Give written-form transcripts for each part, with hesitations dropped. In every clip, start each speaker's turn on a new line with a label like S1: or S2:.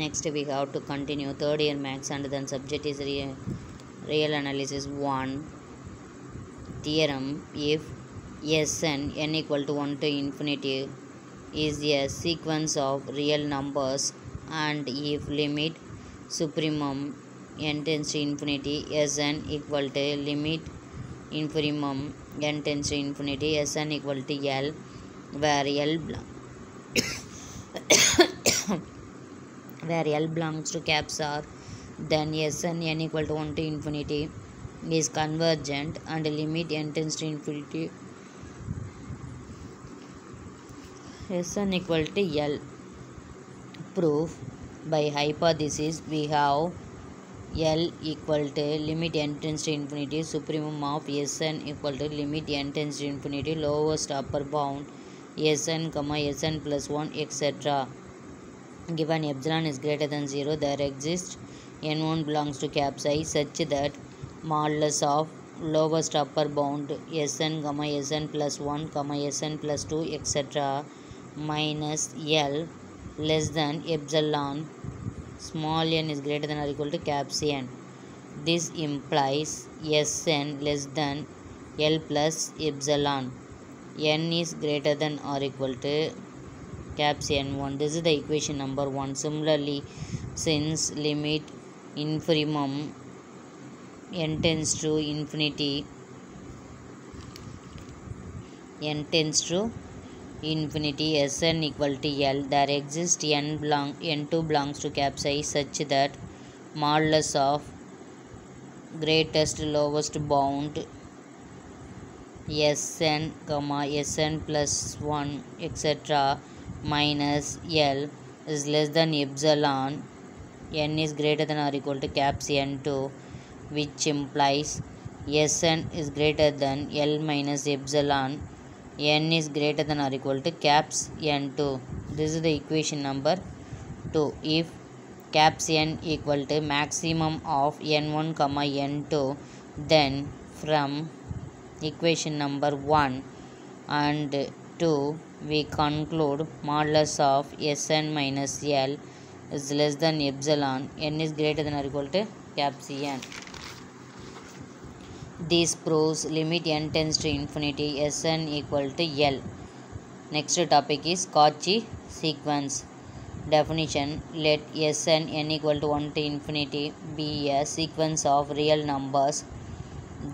S1: Next we have to continue third year max, and then subject is real analysis 1 theorem. If Sn n equal to 1 to infinity is a sequence of real numbers, and if limit supremum n tends to infinity, Sn equal to limit infimum n tends to infinity, Sn equal to L, where L belongs to caps R, then Sn n equal to 1 to infinity is convergent and limit n tends to infinity, Sn equal to L. Proof. By hypothesis we have L equal to limit n tends to infinity supremum of Sn equal to limit n tends to infinity lowest upper bound Sn, Sn plus 1 etc. Given epsilon is greater than 0, there exists n1 belongs to caps I such that modulus of lowest upper bound Sn, Sn plus 1, Sn plus 2 etc. minus L less than epsilon small n is greater than or equal to caps N. This implies Sn less than L plus epsilon n is greater than or equal to caps N1. This is the equation number 1. Similarly, since limit infimum n tends to infinity, Sn equal to L, there exists n2 belongs to caps I such that modulus of greatest lowest bound Sn, Sn plus 1 etc. minus L is less than epsilon n is greater than or equal to caps N2, which implies Sn is greater than L minus epsilon n is greater than or equal to caps N2. This is the equation number 2. If caps N equal to maximum of N1, N2, then from equation number 1 and 2 we conclude modulus of Sn minus L is less than epsilon n is greater than or equal to caps N. This proves limit n tends to infinity Sn equal to L. Next topic is Cauchy sequence. Definition. Let Sn n equal to 1 to infinity be a sequence of real numbers,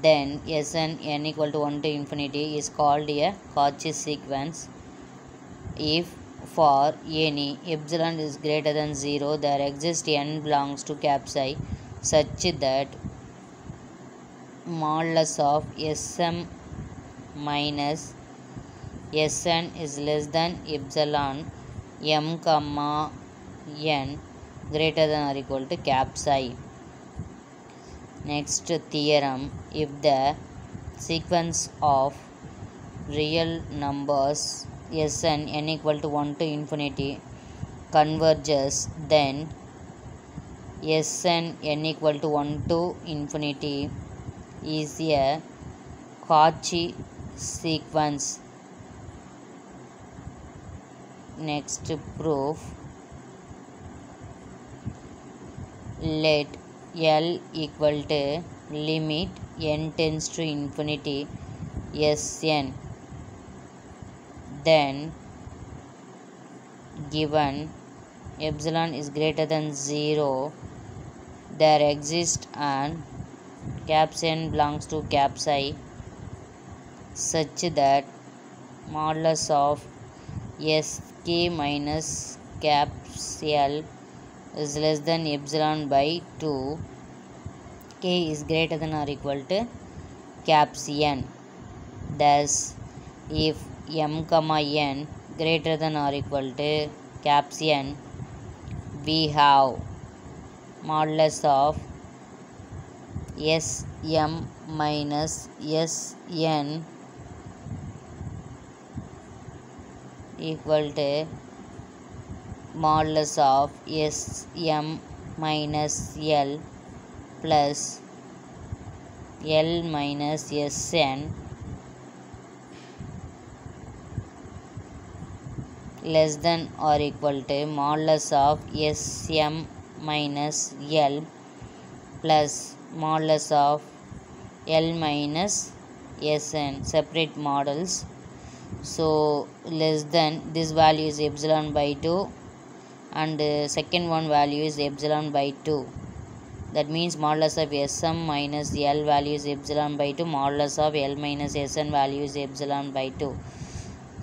S1: then Sn n equal to 1 to infinity is called a Cauchy sequence. If for any epsilon is greater than 0, there exists n belongs to caps I such that modulus of Sm minus Sn is less than epsilon m, n greater than or equal to caps I. Next theorem. If the sequence of real numbers Sn n equal to 1 to infinity converges, then Sn n equal to 1 to infinity is a Cauchy sequence. Next proof. Let L equal to limit n tends to infinity Sn, then given epsilon is greater than 0, there exists an caps N belongs to caps I such that modulus of Sk minus caps L is less than epsilon by 2, k is greater than or equal to caps N. Thus, if m, n greater than or equal to caps N, we have modulus of Sm minus Sn equal to modulus of Sm minus L plus L minus Sn less than or equal to modulus of Sm minus L plus modulus of L minus Sn, separate models. So less than, this value is epsilon by 2 and second one value is epsilon by 2. That means modulus of Sm minus L value is epsilon by 2, modulus of L minus Sn value is epsilon by 2.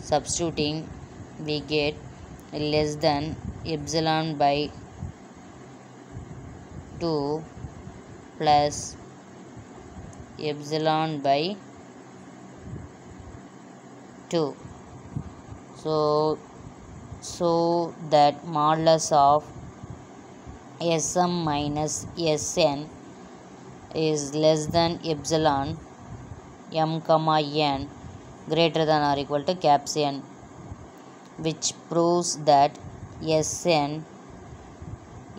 S1: Substituting, we get less than epsilon by 2 plus epsilon by 2. So that modulus of Sm minus Sn is less than epsilon m comma n greater than or equal to caps n, which proves that Sn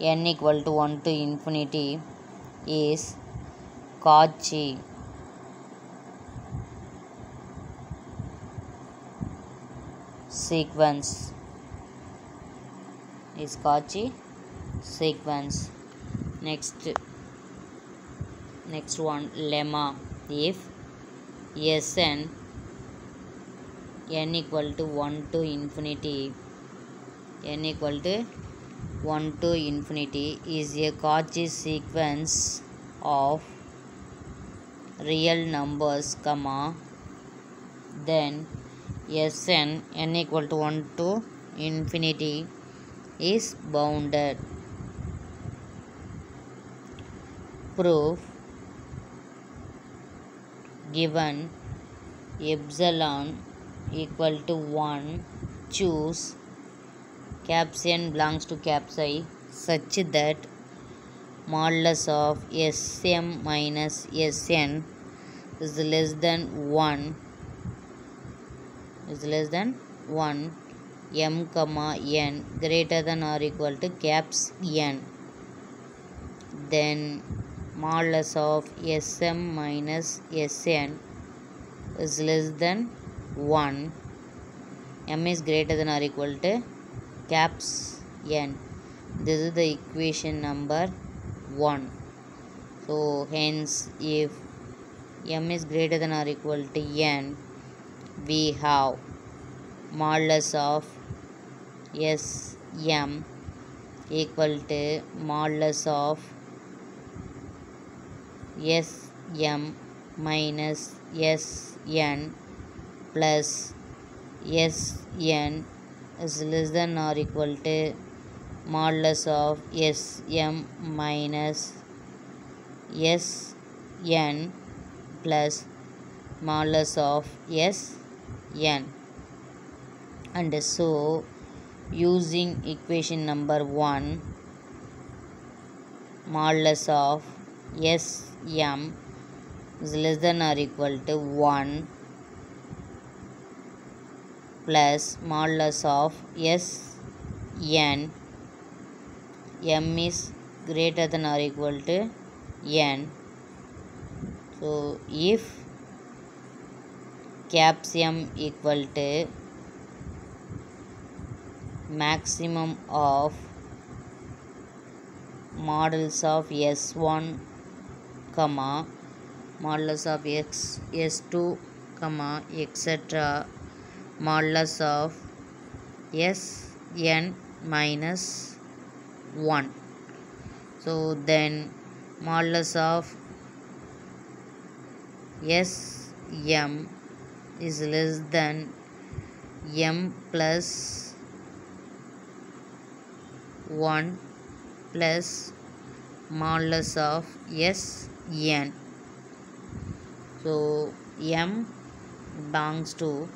S1: n equal to 1 to infinity is Cauchy sequence. Next one, lemma. If Sn n equal to 1 to infinity is a Cauchy sequence of real numbers, then Sn n equal to 1 to infinity is bounded. Proof: given epsilon equal to 1, choose caps n belongs to caps I such that modulus of Sm minus Sn is less than 1 m comma n greater than or equal to caps n. Then modulus of Sm minus Sn is less than 1, m is greater than or equal to caps n. This is the equation number 1. So hence, if m is greater than or equal to n, we have modulus of Sm equal to modulus of Sm minus Sn plus Sn is less than or equal to modulus of Sm minus Sn plus modulus of Sn. And so using equation number 1, modulus of Sm is less than or equal to 1 plus modulus of Sn, m is greater than or equal to n. So if caps m equal to maximum of modulus of S1, modulus of S2, etc. modulus of Sn minus 1. So then modulus of Sm is less than m plus 1 plus modulus of Sn. So m belongs to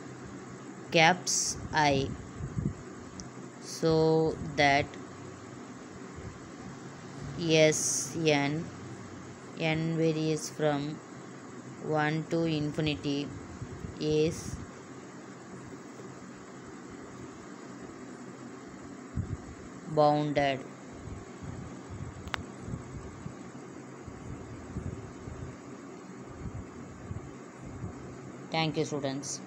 S1: caps I, so that Sn n varies from 1 to infinity is bounded. Thank you, students.